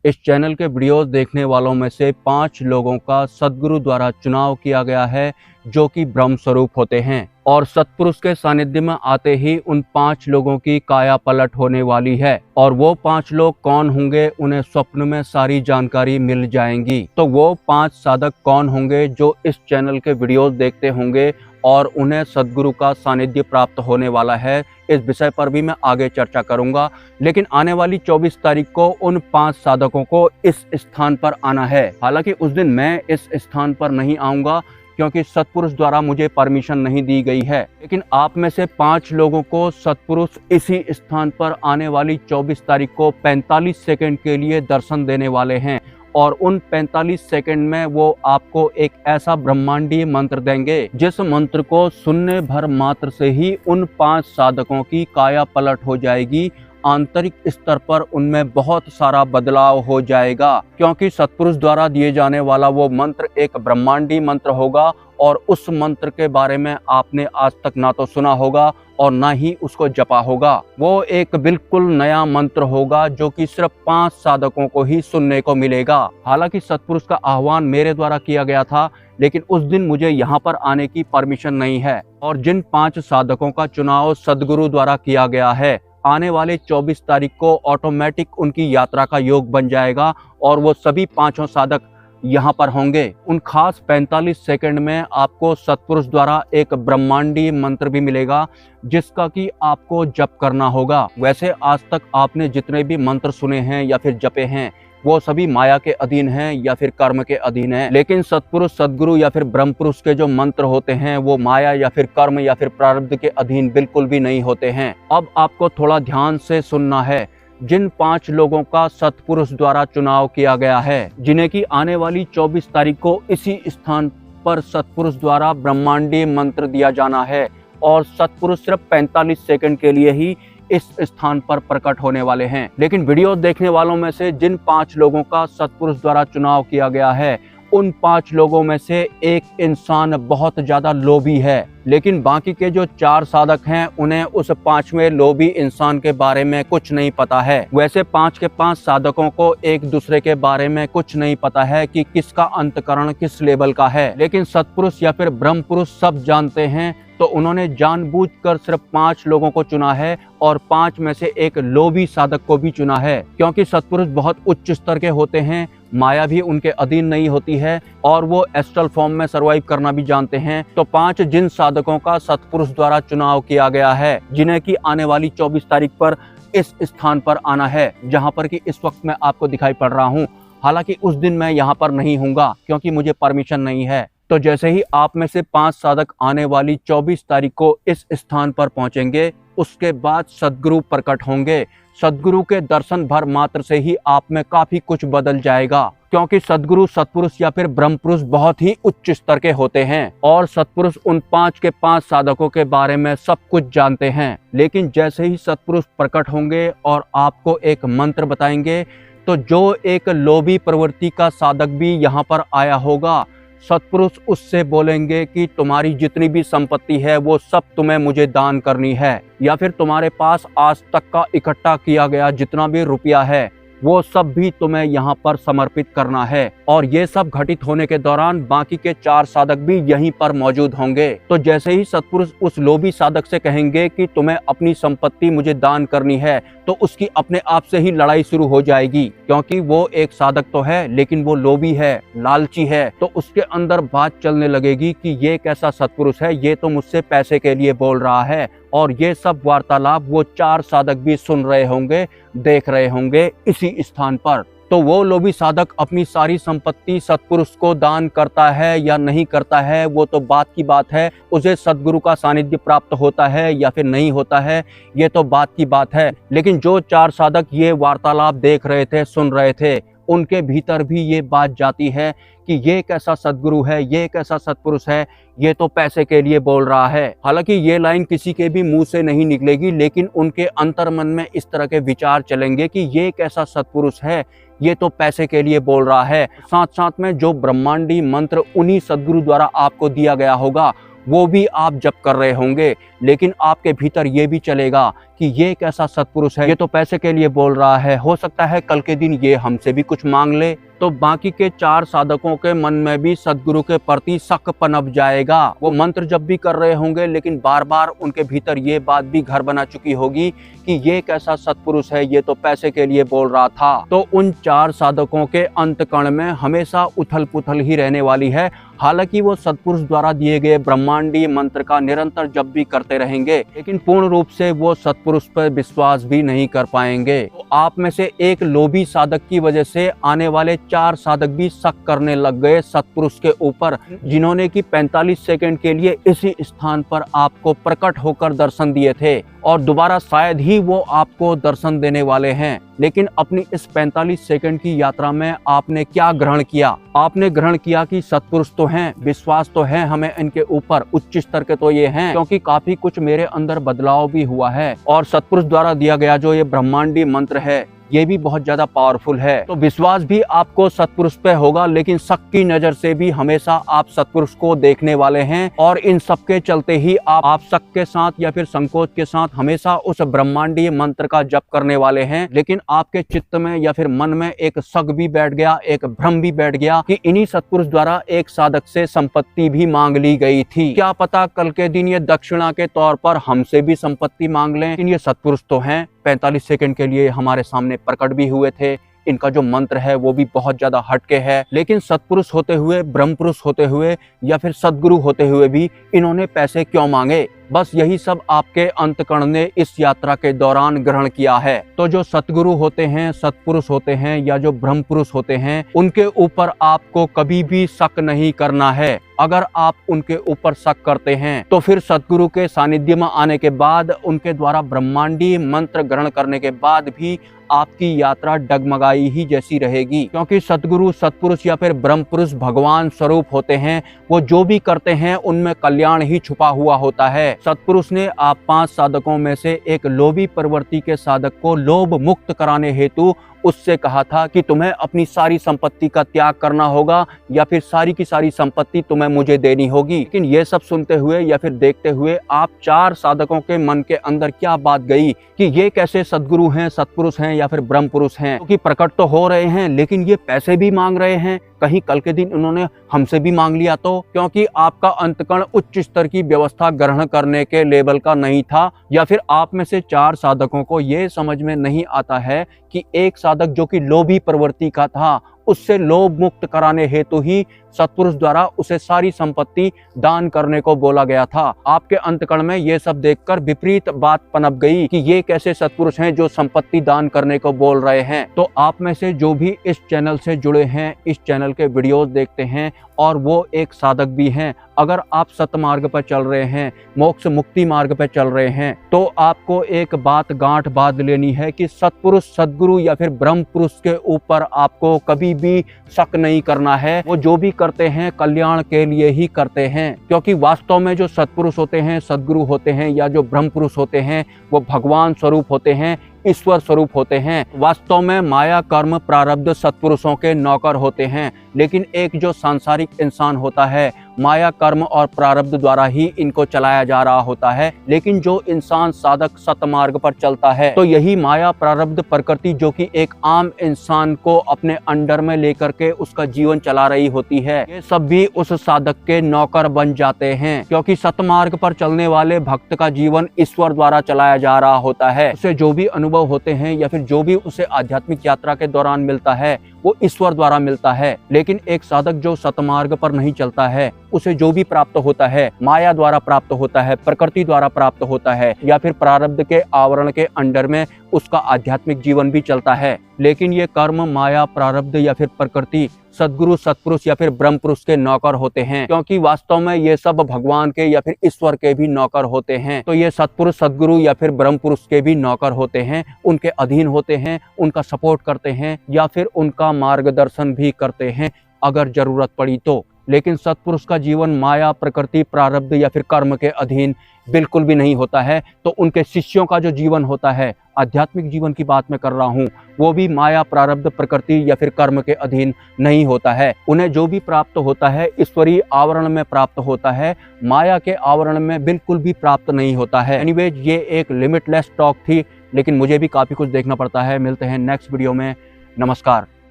इस चैनल के वीडियोस देखने वालों में से 5 लोगों का सद्गुरु द्वारा चुनाव किया गया है, जो कि ब्रह्म स्वरूप होते हैं और सत्पुरुष के सानिध्य में आते ही उन 5 लोगों की काया पलट होने वाली है। और वो 5 लोग कौन होंगे, उन्हें स्वप्न में सारी जानकारी मिल जाएंगी। तो वो 5 साधक कौन होंगे जो इस चैनल के वीडियोस देखते होंगे और उन्हें सद्गुरु का सानिध्य प्राप्त होने वाला है, इस विषय पर भी मैं आगे चर्चा करूंगा। लेकिन आने वाली 24 तारीख को उन 5 साधकों को इस स्थान पर आना है। हालांकि उस दिन मैं इस स्थान पर नहीं आऊंगा क्योंकि सत्पुरुष द्वारा मुझे परमिशन नहीं दी गई है, लेकिन आप में से 5 लोगों को सत्पुरुष इसी स्थान पर आने वाली 24 तारीख को 45 सेकंड के लिए दर्शन देने वाले हैं। और उन 45 सेकंड में वो आपको एक ऐसा ब्रह्मांडीय मंत्र देंगे जिस मंत्र को सुनने भर मात्र से ही उन 5 साधकों की काया पलट हो जाएगी। आंतरिक स्तर पर उनमें बहुत सारा बदलाव हो जाएगा, क्योंकि सत्पुरुष द्वारा दिए जाने वाला वो मंत्र एक ब्रह्मांडीय मंत्र होगा और उस मंत्र के बारे में आपने आज तक ना तो सुना होगा और ना ही उसको जपा होगा। वो एक बिल्कुल नया मंत्र होगा जो कि सिर्फ 5 साधकों को ही सुनने को मिलेगा। हालांकि सत्पुरुष का आह्वान मेरे द्वारा किया गया था, लेकिन उस दिन मुझे यहाँ पर आने की परमिशन नहीं है। और जिन 5 साधकों का चुनाव सदगुरु द्वारा किया गया है, आने वाले 24 तारीख को ऑटोमेटिक उनकी यात्रा का योग बन जाएगा और वो सभी 5 साधक यहाँ पर होंगे। उन खास 45 सेकंड में आपको सत्पुरुष द्वारा एक ब्रह्मांडीय मंत्र भी मिलेगा जिसका कि आपको जप करना होगा। वैसे आज तक आपने जितने भी मंत्र सुने हैं या फिर जपे हैं, वो सभी माया के अधीन हैं या फिर कर्म के अधीन हैं। लेकिन सत्पुरुष, सद्गुरु या फिर ब्रह्म पुरुष के जो मंत्र होते हैं वो माया या फिर कर्म या फिर प्रारब्ध के अधीन बिल्कुल भी नहीं होते हैं। अब आपको थोड़ा ध्यान से सुनना है। जिन 5 लोगों का सत्पुरुष द्वारा चुनाव किया गया है, जिन्हें की आने वाली 24 तारीख को इसी स्थान पर सत्पुरुष द्वारा ब्रह्मांडीय मंत्र दिया जाना है और सत्पुरुष सिर्फ 45 सेकंड के लिए ही इस स्थान पर प्रकट होने वाले हैं। लेकिन वीडियो देखने वालों में से जिन 5 लोगों का सत्पुरुष द्वारा चुनाव किया गया है, उन 5 लोगों में से एक इंसान बहुत ज्यादा लोभी है, लेकिन बाकी के जो 4 साधक हैं उन्हें उस 5वें लोभी इंसान के बारे में कुछ नहीं पता है। वैसे 5 के 5 साधकों को एक दूसरे के बारे में कुछ नहीं पता है कि किसका अंतकरण किस लेवल का है, लेकिन सत्पुरुष या फिर ब्रह्म पुरुष सब जानते हैं। तो उन्होंने जानबूझकर सिर्फ 5 लोगों को चुना है और 5 में से एक लोभी साधक को भी चुना है, क्योंकि सत्पुरुष बहुत उच्च स्तर के होते हैं, माया भी उनके अधीन नहीं होती है और वो एस्ट्रल फॉर्म में सर्वाइव करना भी जानते हैं। तो 5 जिन साधकों का सत्पुरुष द्वारा चुनाव किया गया है, जिन्हें की आने वाली 24 तारीख पर इस स्थान पर आना है जहाँ पर कि इस वक्त मैं आपको दिखाई पड़ रहा हूँ। हालांकि उस दिन मैं यहाँ पर नहीं हूँगा क्योंकि मुझे परमिशन नहीं है। तो जैसे ही आप में से 5 साधक आने वाली 24 तारीख को इस स्थान पर पहुंचेंगे, उसके बाद सद्गुरु प्रकट होंगे। सद्गुरु के दर्शन भर मात्र से ही आप में काफी कुछ बदल जाएगा, क्योंकि सद्गुरु, सत्पुरुष या फिर ब्रह्म पुरुष बहुत ही उच्च स्तर के होते हैं और सत्पुरुष उन 5 के 5 साधकों के बारे में सब कुछ जानते हैं। लेकिन जैसे ही सत्पुरुष प्रकट होंगे और आपको एक मंत्र बताएंगे, तो जो एक लोभी प्रवृत्ति का साधक भी यहाँ पर आया होगा, सत्पुरुष उससे बोलेंगे कि तुम्हारी जितनी भी संपत्ति है वो सब तुम्हें मुझे दान करनी है, या फिर तुम्हारे पास आज तक का इकट्ठा किया गया जितना भी रुपया है वो सब भी तुम्हें यहाँ पर समर्पित करना है। और ये सब घटित होने के दौरान बाकी के 4 साधक भी यहीं पर मौजूद होंगे। तो जैसे ही सत्पुरुष उस लोभी साधक से कहेंगे कि तुम्हें अपनी संपत्ति मुझे दान करनी है, तो उसकी अपने आप से ही लड़ाई शुरू हो जाएगी, क्योंकि वो एक साधक तो है लेकिन वो लोभी है, लालची है। तो उसके अंदर बात चलने लगेगी कि ये कैसा सत्पुरुष है, ये तो मुझसे पैसे के लिए बोल रहा है। और ये सब वार्तालाप वो 4 साधक भी सुन रहे होंगे, देख रहे होंगे इसी स्थान पर। तो वो लोभी साधक अपनी सारी संपत्ति सत्पुरुष को दान करता है या नहीं करता है, वो तो बात की बात है। उसे सद्गुरु का सानिध्य प्राप्त होता है या फिर नहीं होता है, ये तो बात की बात है। लेकिन जो 4 साधक ये वार्तालाप देख रहे थे, सुन रहे थे, उनके भीतर भी ये बात जाती है कि ये कैसा सद्गुरु है, ये कैसा सत्पुरुष है, ये तो पैसे के लिए बोल रहा है। हालांकि ये लाइन किसी के भी मुंह से नहीं निकलेगी, लेकिन उनके अंतर्मन में इस तरह के विचार चलेंगे कि ये कैसा सत्पुरुष है, ये तो पैसे के लिए बोल रहा है। साथ साथ में जो ब्रह्मांडी मंत्र उन्हीं सद्गुरु द्वारा आपको दिया गया होगा, वो भी आप जप कर रहे होंगे, लेकिन आपके भीतर ये भी चलेगा कि ये एक ऐसा सत्पुरुष है, ये तो पैसे के लिए बोल रहा है, हो सकता है कल के दिन ये हमसे भी कुछ मांग ले। तो बाकी के 4 साधकों के मन में भी सदगुरु के प्रति शक पनप जाएगा। वो मंत्र जप भी कर रहे होंगे, लेकिन बार बार उनके भीतर ये बात भी घर बना चुकी होगी कि ये एक ऐसा सत्पुरुष है, ये तो पैसे के लिए बोल रहा था। तो उन 4 साधकों के अंतकण में हमेशा उथल पुथल ही रहने वाली है। हालांकि वो सत्पुरुष द्वारा दिए गए ब्रह्मांडीय मंत्र का निरंतर जप भी करते रहेंगे, लेकिन पूर्ण रूप से वो सत्पुरुष पर विश्वास भी नहीं कर पाएंगे। तो आप में से एक लोभी साधक की वजह से आने वाले 4 साधक भी शक करने लग गए सत्पुरुष के ऊपर, जिन्होंने कि 45 सेकंड के लिए इसी स्थान पर आपको प्रकट होकर दर्शन दिए थे और दोबारा शायद ही वो आपको दर्शन देने वाले हैं। लेकिन अपनी इस 45 सेकंड की यात्रा में आपने क्या ग्रहण किया? आपने ग्रहण किया कि सत्पुरुष तो हैं, विश्वास तो है हमें इनके ऊपर, उच्च स्तर के तो ये हैं, क्योंकि काफी कुछ मेरे अंदर बदलाव भी हुआ है और सत्पुरुष द्वारा दिया गया जो ये ब्रह्मांडीय मंत्र है ये भी बहुत ज्यादा पावरफुल है। तो विश्वास भी आपको सत्पुरुष पे होगा, लेकिन शक की नजर से भी हमेशा आप सत्पुरुष को देखने वाले हैं और इन सब के चलते ही आप शक के साथ या फिर संकोच के साथ हमेशा उस ब्रह्मांडीय मंत्र का जप करने वाले हैं। लेकिन आपके चित्त में या फिर मन में एक शक भी बैठ गया, एक भ्रम भी बैठ गया कि इन्हीं सत्पुरुष द्वारा एक साधक से संपत्ति भी मांग ली गई थी। क्या पता कल के दिन ये दक्षिणा के तौर पर हमसे भी संपत्ति मांग लें। लेकिन ये सत्पुरुष तो हैं, 45 सेकंड के लिए हमारे सामने प्रकट भी हुए थे। इनका जो मंत्र है वो भी बहुत ज्यादा हटके है, लेकिन सत्पुरुष होते हुए, ब्रह्म पुरुष होते हुए या फिर सदगुरु होते हुए भी इन्होंने पैसे क्यों मांगे? बस यही सब आपके अंतकरण ने इस यात्रा के दौरान ग्रहण किया है। तो जो सतगुरु होते हैं, सत्पुरुष होते हैं या जो ब्रह्म पुरुष होते हैं, उनके ऊपर आपको कभी भी शक नहीं करना है। अगर आप उनके ऊपर शक करते हैं तो फिर सतगुरु के सानिध्य में आने के बाद, उनके द्वारा ब्रह्मांडीय मंत्र ग्रहण करने के बाद भी आपकी यात्रा डगमगाई ही जैसी रहेगी, क्योंकि सतगुरु, सत्पुरुष या फिर ब्रह्म पुरुष भगवान स्वरूप होते हैं। वो जो भी करते हैं उनमें कल्याण ही छुपा हुआ होता है। सत्पुरुष ने आप 5 साधकों में से एक लोभी प्रवृत्ति के साधक को लोभ मुक्त कराने हेतु उससे कहा था कि तुम्हें अपनी सारी संपत्ति का त्याग करना होगा या फिर सारी की सारी संपत्ति तुम्हें मुझे देनी होगी। लेकिन ये सब सुनते हुए या फिर देखते हुए आप 4 साधकों के मन के अंदर क्या बात गई कि ये कैसे सदगुरु हैं, सत्पुरुष हैं या फिर ब्रह्म पुरुष हैं, क्योंकि प्रकट तो हो रहे हैं लेकिन ये पैसे भी मांग रहे हैं। कहीं कल के दिन उन्होंने हमसे भी मांग लिया तो? क्योंकि आपका अंतकण उच्च स्तर की व्यवस्था ग्रहण करने के लेवल का नहीं था, या फिर आप में से 4 साधकों को ये समझ में नहीं आता है कि एक साधक जो कि लोभी प्रवृत्ति का था, उससे लोभ मुक्त कराने हेतु ही सत्पुरुष द्वारा उसे सारी संपत्ति दान करने को बोला गया था। आपके अंतकण में ये सब देखकर विपरीत बात पनप गई कि ये कैसे सत्पुरुष हैं जो संपत्ति दान करने को बोल रहे हैं। तो आप में से जो भी इस चैनल से जुड़े हैं, इस चैनल के वीडियोस देखते हैं और वो एक साधक भी हैं, अगर आप सतमार्ग पर चल रहे हैं, मोक्ष मुक्ति मार्ग पर चल रहे हैं, तो आपको एक बात गांठ बांध लेनी है कि सत्पुरुष, सदगुरु या फिर ब्रह्म पुरुष के ऊपर आपको कभी भी शक नहीं करना है। वो जो भी करते हैं कल्याण के लिए ही करते हैं, क्योंकि वास्तव में जो सत्पुरुष होते हैं, सदगुरु होते हैं या जो ब्रह्म पुरुष होते हैं, वो भगवान स्वरूप होते हैं, ईश्वर स्वरूप होते हैं। वास्तव में माया कर्म प्रारब्ध सत्पुरुषों के नौकर होते हैं, लेकिन एक जो सांसारिक इंसान होता है, माया कर्म और प्रारब्ध द्वारा ही इनको चलाया जा रहा होता है। लेकिन जो इंसान साधक सतमार्ग पर चलता है, तो यही माया प्रारब्ध प्रकृति जो कि एक आम इंसान को अपने अंडर में लेकर के उसका जीवन चला रही होती है, ये सब भी उस साधक के नौकर बन जाते हैं, क्योंकि सतमार्ग पर चलने वाले भक्त का जीवन ईश्वर द्वारा चलाया जा रहा होता है। उसे जो भी अनुभव होते हैं या फिर जो भी उसे आध्यात्मिक यात्रा के दौरान मिलता है, वो ईश्वर द्वारा मिलता है। लेकिन एक साधक जो सतमार्ग पर नहीं चलता है, उसे जो भी प्राप्त होता है माया द्वारा प्राप्त होता है, प्रकृति द्वारा प्राप्त होता है, या फिर प्रारब्ध के आवरण के अंडर में उसका आध्यात्मिक जीवन भी चलता है। लेकिन ये कर्म, माया, प्रारब्ध या फिर प्रकृति सदगुरु, सत्पुरुष या फिर ब्रह्म पुरुष के नौकर होते हैं, क्योंकि वास्तव में ये सब भगवान के या फिर ईश्वर के भी नौकर होते हैं। तो ये सत्पुरुष, सदगुरु या फिर ब्रह्म पुरुष के भी नौकर होते हैं, उनके अधीन होते हैं, उनका सपोर्ट करते हैं या फिर उनका मार्गदर्शन भी करते हैं अगर जरूरत पड़ी तो। लेकिन सत्पुरुष का जीवन माया, प्रकृति, प्रारब्ध या फिर कर्म के अधीन बिल्कुल भी नहीं होता है। तो उनके शिष्यों का जो जीवन होता है, आध्यात्मिक जीवन की बात मैं कर रहा हूँ, वो भी माया, प्रारब्ध, प्रकृति या फिर कर्म के अधीन नहीं होता है। उन्हें जो भी प्राप्त होता है ईश्वरीय आवरण में प्राप्त होता है, माया के आवरण में बिल्कुल भी प्राप्त नहीं होता है। एनीवेज, ये एक लिमिटलेस टॉक थी, लेकिन मुझे भी काफ़ी कुछ देखना पड़ता है। मिलते हैं नेक्स्ट वीडियो में। नमस्कार।